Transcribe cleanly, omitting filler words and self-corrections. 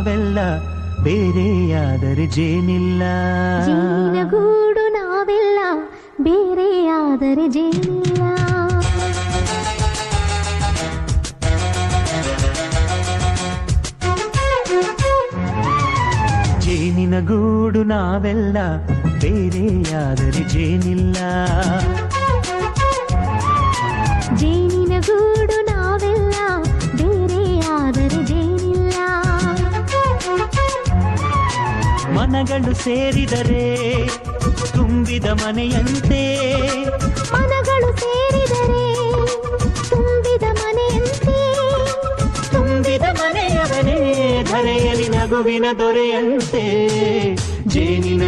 ನಾವೆಲ್ಲ ಬೇರೆಯಾದರೆ ಜೇನಿಲ್ಲ. ಜೇನಿನಗೂಡು ನಾವೆಲ್ಲ ಬೇರೆಯಾದರೆ ಜೇನಿಲ್ಲ. ಜೇನಿನ ಗೂಡು ನಾವೆಲ್ಲ ಬೇರೆಯಾದರೆ ಜೇನಿಲ್ಲ. ಜೇನಿನ ಗೂಡು ನಾವೆಲ್ಲ ಬೇರೆಯಾದರೆ ಜೇನಿಲ್ಲ. ಮನಗಳು ಸೇರಿದರೆ ತುಂಬಿದ ಮನೆಯಂತೆ. ಮನಗಳು ಸೇರಿದರೆ ತುಂಬಿದ ಮನೆಯಂತೆ. ತುಂಬಿದ ಮನೆಯವನೇ ಧರೆಯಲ್ಲಿ ನಗುವಿನ ದೊರೆಯಂತೆ. ಜೇನಿನ